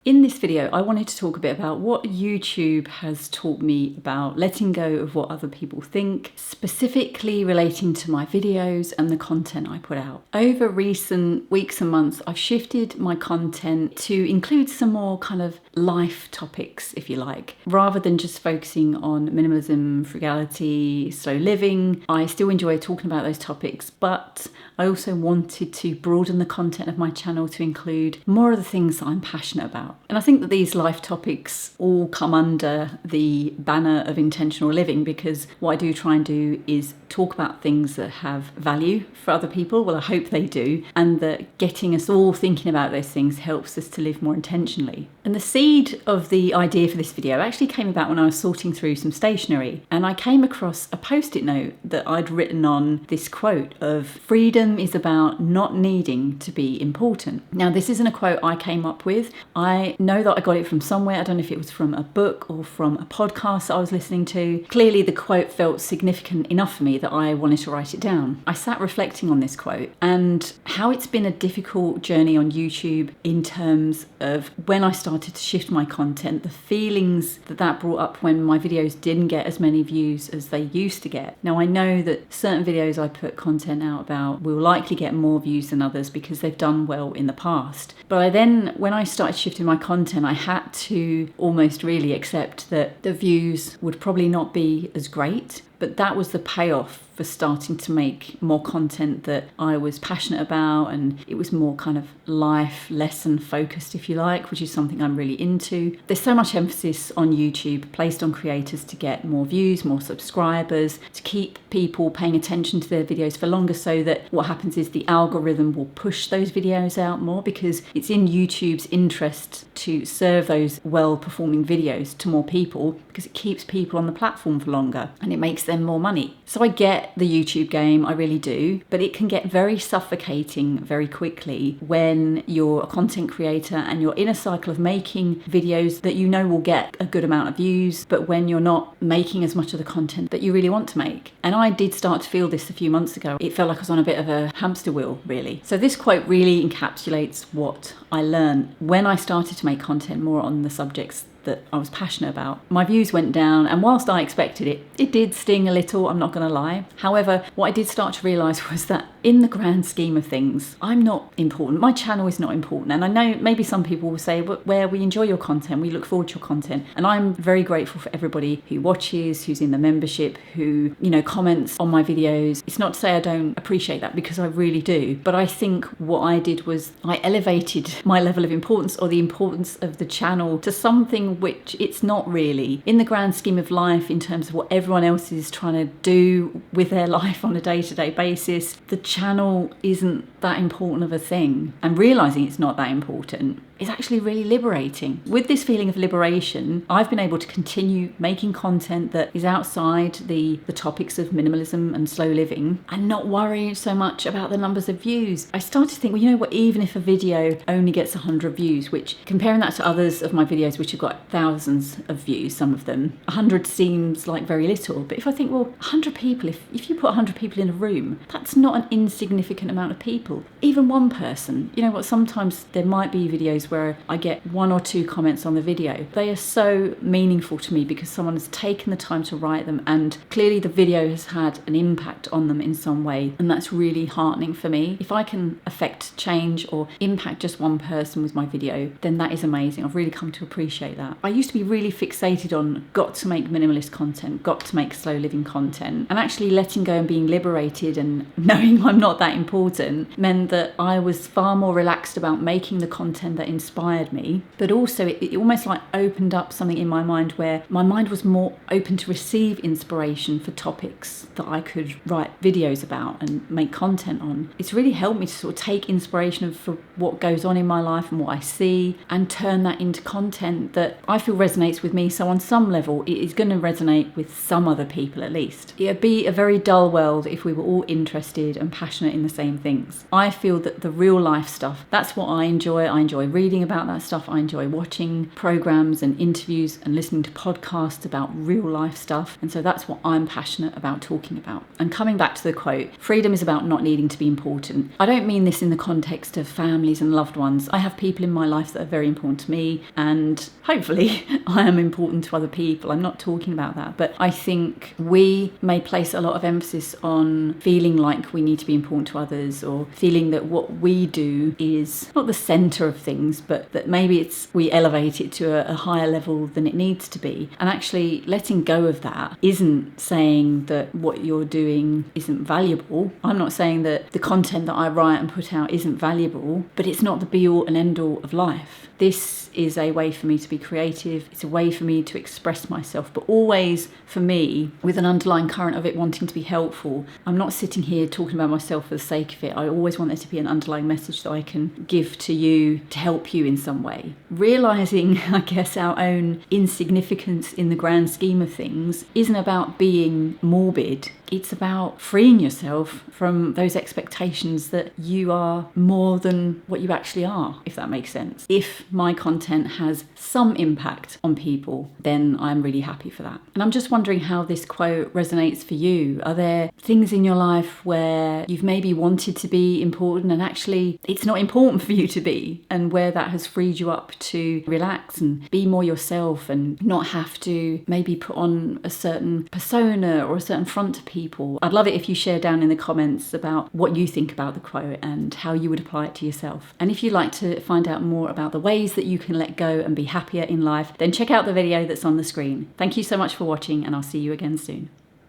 In this video, I wanted to talk a bit about what YouTube has taught me about letting go of what other people think, specifically relating to my videos and the content I put out. Over recent weeks and months, I've shifted my content to include some more kind of life topics, if you like. Rather than just focusing on minimalism, frugality, slow living, I still enjoy talking about those topics, but I also wanted to broaden the content of my channel to include more of the things that I'm passionate about. And I think that these life topics all come under the banner of intentional living, because what I do try and do is talk about things that have value for other people. Well, I hope they do. And that getting us all thinking about those things helps us to live more intentionally. And the seed of the idea for this video actually came about when I was sorting through some stationery. And I came across a post-it note that I'd written on this quote of freedom is about not needing to be important. Now, this isn't a quote I came up with. I know that I got it from somewhere. I don't know if it was from a book or from a podcast that I was listening to. Clearly, the quote felt significant enough for me that I wanted to write it down. I sat reflecting on this quote and how it's been a difficult journey on YouTube in terms of when I started to shift my content, the feelings that brought up when my videos didn't get as many views as they used to get. Now, I know that certain videos I put content out about will likely get more views than others because they've done well in the past. But when I started shifting my content, I had to almost really accept that the views would probably not be as great. But that was the payoff for starting to make more content that I was passionate about, and it was more kind of life lesson focused, if you like, which is something I'm really into. There's so much emphasis on YouTube placed on creators to get more views, more subscribers, to keep people paying attention to their videos for longer, so that what happens is the algorithm will push those videos out more, because it's in YouTube's interest to serve those well-performing videos to more people, because it keeps people on the platform for longer and it makes them more money. So I get the YouTube game, I really do, but it can get very suffocating very quickly when you're a content creator and you're in a cycle of making videos that you know will get a good amount of views, but when you're not making as much of the content that you really want to make. And I did start to feel this a few months ago. It felt like I was on a bit of a hamster wheel, really. So this quote really encapsulates what I learned when I started to make content more on the subjects that I was passionate about. My views went down, and whilst I expected it, it did sting a little, I'm not going to lie. However, what I did start to realise was that in the grand scheme of things, I'm not important. My channel is not important. And I know maybe some people will say, where we enjoy your content, we look forward to your content. And I'm very grateful for everybody who watches, who's in the membership, who, comments on my videos. It's not to say I don't appreciate that, because I really do. But I think what I did was I elevated my level of importance, or the importance of the channel, to something which it's not really. In the grand scheme of life, in terms of what everyone else is trying to do with their life on a day-to-day basis, the channel isn't that important of a thing. And realising it's not that important is actually really liberating. With this feeling of liberation, I've been able to continue making content that is outside the topics of minimalism and slow living, and not worry so much about the numbers of views. I started to think, even if a video only gets 100 views, which, comparing that to others of my videos which have got thousands of views, some of them, 100 seems like very little. But if I think, 100 people, if you put 100 people in a room, that's not an insignificant amount of people. Even one person. Sometimes there might be videos where I get 1 or 2 comments on the video. They are so meaningful to me because someone has taken the time to write them, and clearly the video has had an impact on them in some way, and that's really heartening for me. If I can affect change or impact just one person with my video, then that is amazing. I've really come to appreciate that. I used to be really fixated on got to make minimalist content, got to make slow living content, and actually letting go and being liberated and knowing I'm not that important meant that I was far more relaxed about making the content that inspired me. But also it almost like opened up something in my mind where my mind was more open to receive inspiration for topics that I could write videos about and make content on. It's really helped me to sort of take inspiration for what goes on in my life and what I see, and turn that into content that I feel resonates with me. So on some level it is going to resonate with some other people at least. It would be a very dull world if we were all interested and passionate in the same things. I feel that the real life stuff, that's what I enjoy. I enjoy reading about that stuff. I enjoy watching programs and interviews and listening to podcasts about real life stuff. And so that's what I'm passionate about talking about. And coming back to the quote, freedom is about not needing to be important. I don't mean this in the context of families and loved ones. I have people in my life that are very important to me, and hopefully I am important to other people. I'm not talking about that, but I think we may place a lot of emphasis on feeling like we need to be important to others, or feeling that what we do is not the center of things, but that maybe we elevate it to a higher level than it needs to be. And actually letting go of that isn't saying that what you're doing isn't valuable. I'm not saying that the content that I write and put out isn't valuable, but it's not the be all and end all of life. This is a way for me to be creative. It's a way for me to express myself, but always for me with an underlying current of it wanting to be helpful. I'm not sitting here talking about myself for the sake of it. I always want there to be an underlying message that I can give to you to help you in some way. Realising, I guess, our own insignificance in the grand scheme of things isn't about being morbid. It's about freeing yourself from those expectations that you are more than what you actually are, if that makes sense. If my content has some impact on people, then I'm really happy for that. And I'm just wondering how this quote resonates for you. Are there things in your life where you've maybe wanted to be important and actually it's not important for you to be, and where that has freed you up to relax and be more yourself and not have to maybe put on a certain persona or a certain front to people? I'd love it if you share down in the comments about what you think about the quote and how you would apply it to yourself. And if you'd like to find out more about the ways that you can let go and be happier in life, then check out the video that's on the screen. Thank you so much for watching, and I'll see you again soon.